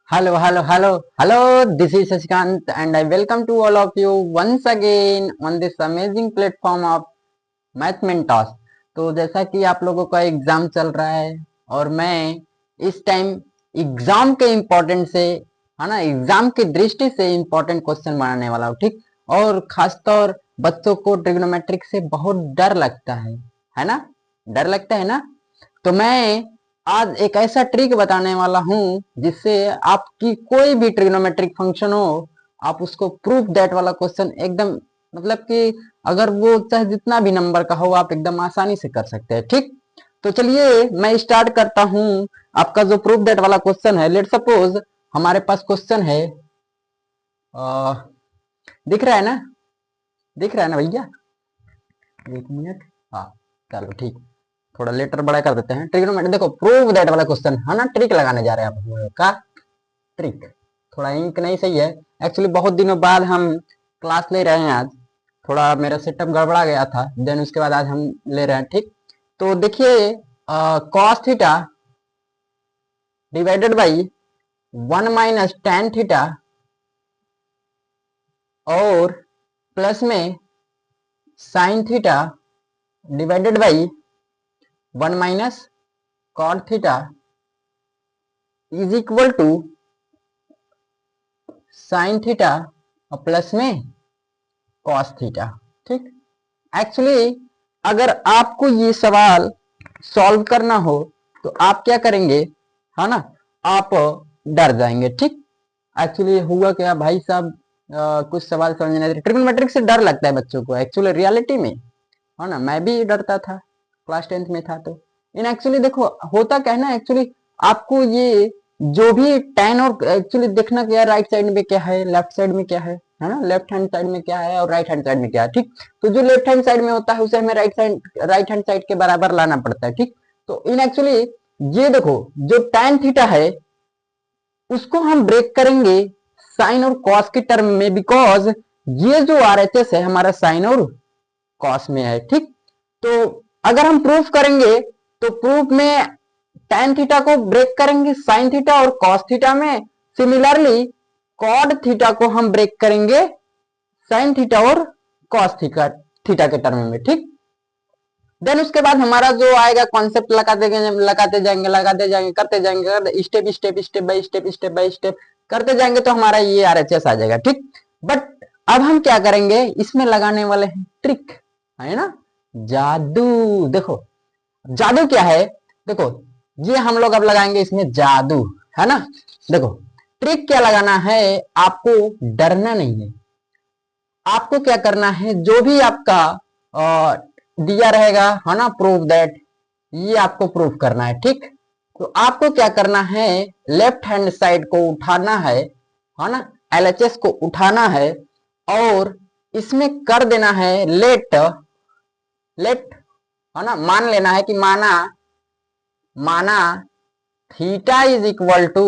Hello, hello, hello, hello. This is Shashikant, and I welcome to all of you once again on this amazing platform of Math Mentos. तो जैसा कि आप लोगों का exam चल रहा है और मैं इस टाइम एग्जाम के इम्पोर्टेंट से है ना एग्जाम की दृष्टि से इम्पोर्टेंट क्वेश्चन बनाने वाला हूँ, ठीक। और खासतौर बच्चों को ट्रिग्नोमेट्रिक से बहुत डर लगता है ना, डर लगता है ना। तो मैं आज एक ऐसा ट्रिक बताने वाला हूं जिससे आपकी कोई भी ट्रिग्नोमेट्रिक फंक्शन हो, आप उसको प्रूफ दैट वाला क्वेश्चन एकदम, मतलब कि अगर वो चाहे जितना भी नंबर का हो, आप एकदम आसानी से कर सकते हैं, ठीक। तो चलिए मैं स्टार्ट करता हूं। आपका जो प्रूफ दैट वाला क्वेश्चन है, लेट सपोज हमारे पास क्वेश्चन है, दिख रहा है ना, दिख रहा है ना भैया, एक मिनट। हाँ, चलो ठीक, थोड़ा लेटर बड़ा कर देते हैं। ट्रिग्नोमेट्री देखो, प्रूव दैट वाला क्वेश्चन है ना, ट्रिक लगाने जा रहे हैं आप लोगों का ट्रिक। थोड़ा इंक नहीं सही है, एक्चुअली बहुत दिनों बाद हम क्लास ले रहे हैं आज। थोड़ा मेरा सेटअप गड़बड़ा गया था, देन उसके बाद आज हम ले रहे हैं, ठीक। तो देखिए, cos theta divided by 1 - tan theta और प्लस में sine theta divided by 1 - cot theta is equal to sine theta और प्लस में कॉस थीटा, ठीक। एक्चुअली अगर आपको ये सवाल सॉल्व करना हो तो आप क्या करेंगे, है ना, आप डर जाएंगे, ठीक। एक्चुअली हुआ क्या भाई साहब, कुछ सवाल समझ नहीं, ट्रिग्नोमेट्रिक से डर लगता है बच्चों को एक्चुअली रियलिटी में, है ना। मैं भी डरता था, क्लास 10th में था तो। इन एक्चुअली देखो होता क्या है ना, एक्चुअली आपको ये जो भी टेन और एक्चुअली देखना क्या है, राइट साइड में क्या है, लेफ्ट साइड में क्या है ना, लेफ्ट हैंड साइड में क्या है और राइट हैंड साइड में क्या है, ठीक। तो जो लेफ्ट हैंड साइड में होता है उसे हमें राइट हैंड साइड के बराबर लाना पड़ता है, ठीक। तो इन एक्चुअली ये देखो, जो tan थीटा है उसको हम ब्रेक करेंगे साइन और कॉस के टर्म में, बिकॉज ये जो RHS है हमारा साइन और कॉस में है, ठीक। तो अगर हम प्रूफ करेंगे तो प्रूफ में tan थीटा को ब्रेक करेंगे साइन थीटा और कॉस थीटा में, सिमिलरली कॉड थीटा को हम ब्रेक करेंगे साइन थीटा और कॉस थीटा के टर्म में, ठीक। देन उसके बाद हमारा जो आएगा कॉन्सेप्ट लगाते जाएंगे करते जाएंगे, step step step by step करते जाएंगे तो हमारा ये RHS आ जाएगा, ठीक। बट अब हम क्या करेंगे, इसमें लगाने वाले हैं ट्रिक, है ना, जादू। देखो जादू क्या है, देखो ये हम लोग अब लगाएंगे इसमें जादू, है ना। देखो ट्रिक क्या लगाना है, आपको डरना नहीं है। आपको क्या करना है, जो भी आपका दिया रहेगा, है ना, प्रूफ दैट, ये आपको प्रूफ करना है, ठीक। तो आपको क्या करना है, लेफ्ट हैंड साइड को उठाना है ना, LHS को उठाना है और इसमें कर देना है लेट, है ना, मान लेना है कि माना माना थीटा इज इक्वल टू,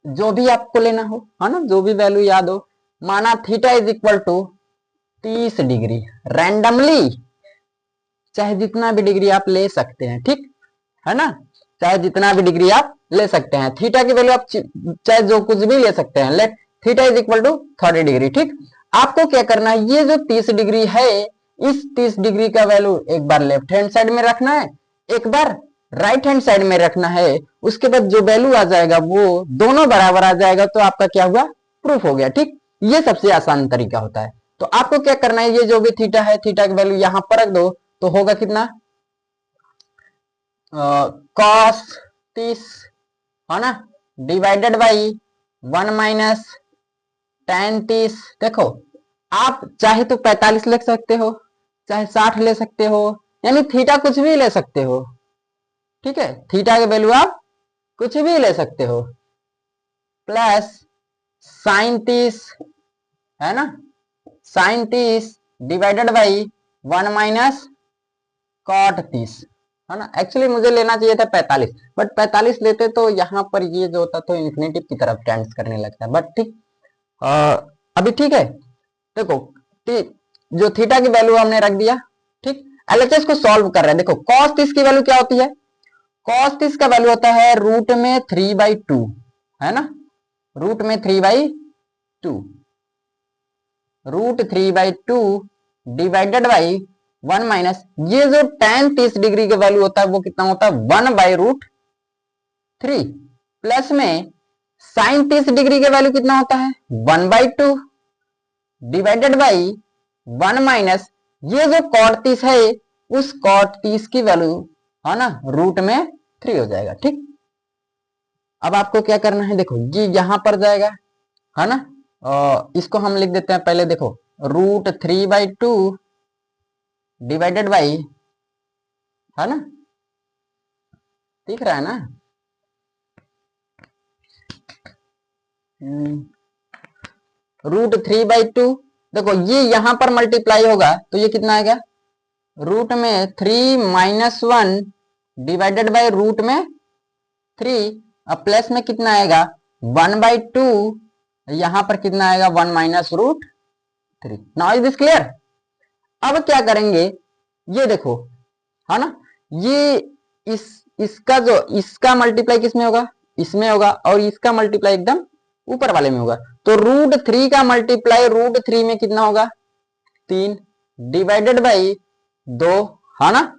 जो भी आपको लेना हो, है ना, जो भी वैल्यू याद हो, माना theta is equal to 30 degree, randomly चाहे जितना भी डिग्री आप ले सकते हैं, ठीक है ना, चाहे जितना भी डिग्री आप ले सकते हैं, थीटा की वैल्यू आप चाहे जो कुछ भी ले सकते हैं, let theta is equal to 30 degree, ठीक। आपको क्या करना है, ये जो 30 डिग्री है, इस 30 डिग्री का वैल्यू एक बार लेफ्ट हैंड साइड में रखना है, एक बार राइट हैंड साइड में रखना है। उसके बाद जो वैल्यू आ जाएगा वो दोनों बराबर आ जाएगा, तो आपका क्या हुआ, प्रूफ हो गया, ठीक। ये सबसे आसान तरीका होता है। तो आपको क्या करना है, ये जो भी थीटा है, थीटा की वैल्यू यहां पर रख दो, तो होगा कितना, कॉस 30, है ना, डिवाइडेड बाई 1 - tan 30। देखो आप चाहे तो 45 ले सकते हो, चाहे 60 ले सकते हो, यानी थीटा कुछ भी ले सकते हो, ठीक है, थीटा की वैल्यू आप कुछ भी ले सकते हो, प्लस साइन 30, है ना, साइन 30 डिवाइडेड बाई 1 - cot 30, है ना। एक्चुअली मुझे लेना चाहिए था 45, बट 45 लेते तो यहाँ पर ये जो होता तो इन्फिनेटिव की तरफ टेंड्स करने लगता है, बट ठीक, अभी ठीक है। देखो जो थीटा की वैल्यू हमने रख दिया, ठीक। LHS को सॉल्व कर रहे हैं, देखो cos 30 की वैल्यू क्या होती है, cos 30 का वैल्यू होता है रूट में 3/2, है ना, रूट में 3/2, √3/2 डिवाइडेड बाई 1 माइनस, ये जो tan 30 डिग्री का वैल्यू होता है वो कितना होता है 1/√3, प्लस में sin 30 डिग्री का वैल्यू कितना होता है 1/2 डिवाइडेड बाई 1 माइनस, ये जो cot 30 है उस cot 30 की वैल्यू है ना √3 हो जाएगा। ठीक, अब आपको क्या करना है, देखो ये यहां पर जाएगा है ना, इसको हम लिख देते हैं पहले, देखो √3/2 डिवाइडेड बाई, है ना, दिख रहा है ना, √3/2, देखो ये यहां पर मल्टीप्लाई होगा तो ये कितना आएगा, रूट में 3 - 1 डिवाइडेड बाई रूट में 3, अब प्लस में कितना आएगा 1/2, यहां पर कितना आएगा 1 - √3। Now is this clear. अब क्या करेंगे, ये देखो है ना, ये इसका मल्टीप्लाई किस में होगा, इसमें होगा, और इसका मल्टीप्लाई एकदम ऊपर वाले में होगा, तो √3 का मल्टीप्लाई √3 में कितना होगा 3 डिवाइडेड बाई 2, है ना,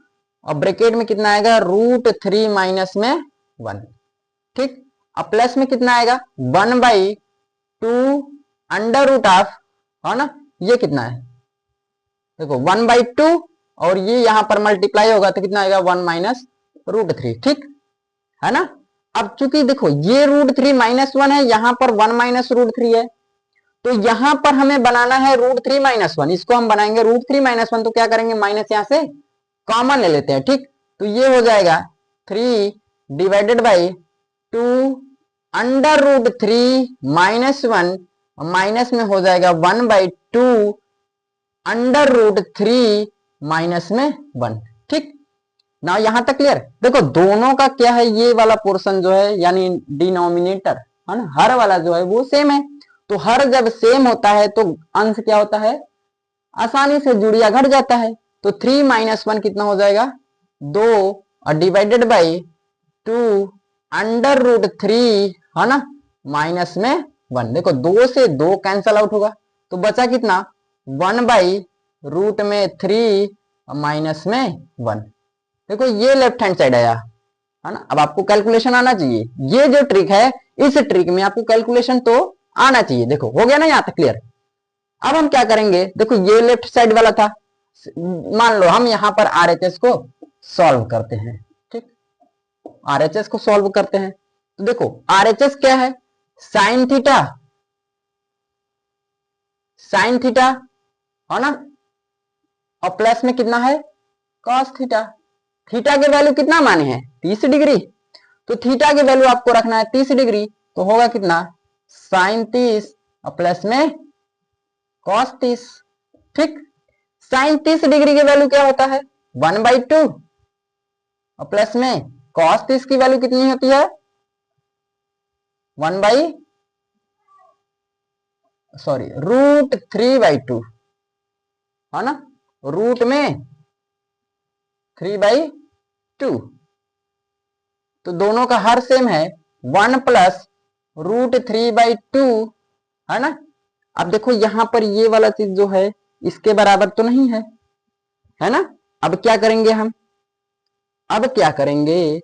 और ब्रैकेट में कितना आएगा √3 माइनस में 1। ठीक, अब प्लस में कितना आएगा 1/2 अंडर रूट ऑफ, है ना, ये कितना है देखो 1/2, और ये यहां पर मल्टीप्लाई होगा तो कितना आएगा 1 - √3। ठीक है ना, अब चूंकि देखो ये √3 - 1 है, यहां पर 1 - √3 है, तो यहां पर हमें बनाना है √3 - 1, इसको हम बनाएंगे √3 - 1, तो क्या करेंगे माइनस यहां से कॉमन ले लेते हैं। ठीक, तो ये हो जाएगा 3 डिवाइडेड बाई 2 अंडर √3 - 1, माइनस में हो जाएगा 1/2 अंडर √3 माइनस में 1। ठीक ना, यहां तक क्लियर। देखो दोनों का क्या है, ये वाला पोर्शन जो है यानी डिनोमिनेटर है ना, हर वाला जो है वो सेम है, तो हर जब सेम होता है तो अंश क्या होता है आसानी से जुड़िया घट जाता है, तो 3 - 1 कितना हो जाएगा 2 और डिवाइडेड बाई 2 अंडर √3, है ना, माइनस में 1। देखो 2 से 2 कैंसल आउट होगा तो बचा कितना 1/√3 माइनस में 1। देखो ये लेफ्ट हैंड साइड आया, है ना, अब आपको कैलकुलेशन आना चाहिए, ये जो ट्रिक है इस ट्रिक में आपको कैलकुलेशन तो आना चाहिए। देखो हो गया ना यहां तक क्लियर। अब हम क्या करेंगे, देखो ये लेफ्ट साइड वाला था, मान लो हम यहां पर आरएचएस को सॉल्व करते हैं। ठीक, आरएचएस को सॉल्व करते हैं, तो देखो आरएचएस क्या है साइन थीटा, साइन थीटा, है ना, और प्लस में कितना है कॉस थीटा। थीटा के वैल्यू कितना माने हैं 30 डिग्री, तो थीटा के वैल्यू आपको रखना है 30 डिग्री, तो होगा कितना साइन 30 और प्लस में कॉस 30। ठीक, साइन 30 डिग्री की वैल्यू क्या होता है 1/2, और प्लस में कॉस 30 की वैल्यू कितनी होती है √3/2, है ना, रूट में 3/2, तो दोनों का हर सेम है 1 प्लस √3/2, है ना। अब देखो यहां पर ये वाला चीज जो है इसके बराबर तो नहीं है ना। अब क्या करेंगे हम, अब क्या करेंगे,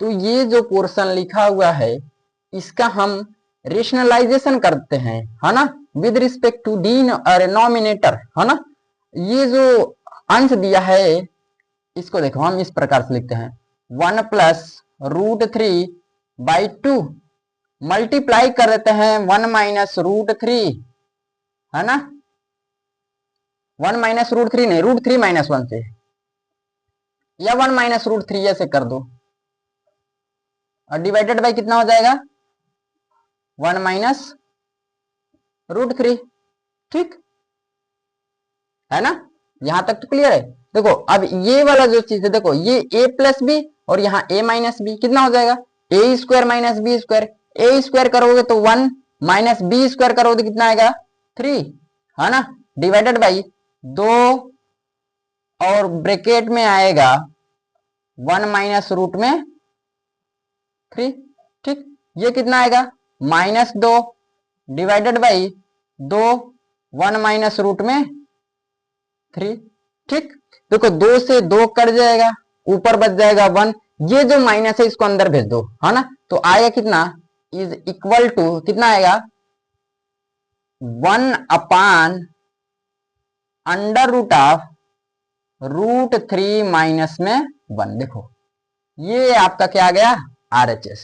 तो ये जो पोर्शन लिखा हुआ है इसका हम रेशनलाइजेशन करते हैं, है ना, विद रिस्पेक्ट टू डिनोमिनेटर, है ना। ये जो अंश दिया है इसको देखो हम इस प्रकार से लिखते हैं 1 प्लस √3/2 मल्टीप्लाई कर देते हैं 1 - √3, है ना, 1 - √3 नहीं, √3 - 1 से, या 1 - √3 ऐसे कर दो, और डिवाइडेड बाई कितना हो जाएगा 1 - √3। ठीक है ना, यहां तक तो क्लियर है। देखो अब ये वाला जो चीज है, देखो ये a प्लस बी और यहाँ a माइनस बी कितना हो जाएगा a² - b², a² करोगे तो 1 माइनस b² करोगे तो कितना आएगा 3, है ना, डिवाइडेड बाई 2 और ब्रैकेट में आएगा 1 - √3। ठीक, ये कितना आएगा -2 डिवाइडेड बाई 2, 1 माइनस रूट में 3। ठीक, देखो 2 से 2 कट जाएगा, ऊपर बच जाएगा 1। ये जो माइनस है इसको अंदर भेज दो, है ना, तो आएगा कितना, इज इक्वल टू कितना आएगा, 1 upon under root of √3 minus में 1। देखो ये आपका क्या आ गया, RHS।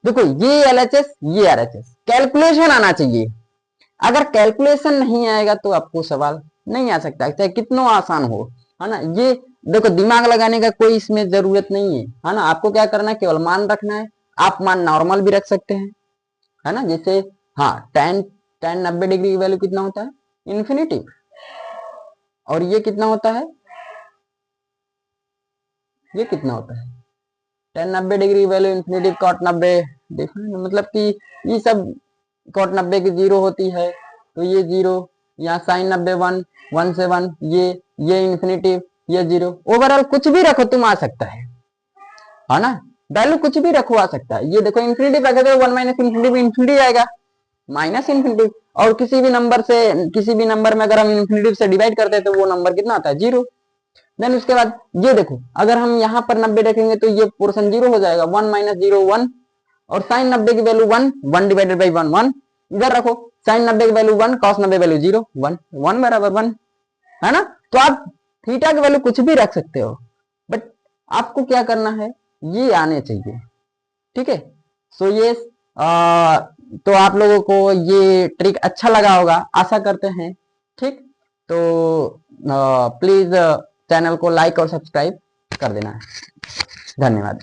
देखो ये LHS, ये RHS, कैलकुलेशन आना चाहिए। अगर कैलकुलेशन नहीं आएगा तो आपको सवाल नहीं आ सकता, चाहे कितना आसान हो, है ना। ये देखो दिमाग लगाने का कोई इसमें जरूरत नहीं है ना। आपको क्या करना है, केवल मान रखना है। आप मान नॉर्मल भी रख सकते हैं, है ना। जैसे हाँ, tan 90 डिग्री की वैल्यू कितना होता है, इन्फिनिटी। और ये कितना होता है, ये कितना होता है, tan 90 degree value infinity, cot 90 different, मतलब कि ये सब cot 90 की 0 होती है, तो ये 0, यहाँ sin 90 1, 1 से 1, ये इन्फिनिटी, ये 0। ओवरऑल कुछ भी रखो तुम आ सकता है ना, वैल्यू कुछ भी रखो आ सकता है। ये देखो इन्फिनिटी रखे तो 1 माइनस इन्फिनिटी भी इन्फिनिटी आएगा, माइनस इन्फिनिटी। और किसी भी नंबर में अगर हम इन्फिनिटी से डिवाइड करते हैं तो वो नंबर कितना आता है, 0। देन उसके बाद ये देखो, अगर हम यहाँ पर 90 रखेंगे तो ये पोर्शन 0 हो जाएगा, 1 माइनस 0 1। और साइन 90 की वैल्यू 1, 1 डिवाइडेड बाई 1 1। इधर रखो साइन 90 की वैल्यू 1, कॉस 90 वैल्यू 0 1, 1 बराबर 1, है ना। तो आप थीटा की वैल्यू कुछ भी रख सकते हो, बट आपको क्या करना है, ये आने चाहिए, ठीक है। सो ये तो आप लोगों को ये ट्रिक अच्छा लगा होगा, आशा करते हैं, ठीक। तो प्लीज चैनल को लाइक और सब्सक्राइब कर देना है। धन्यवाद।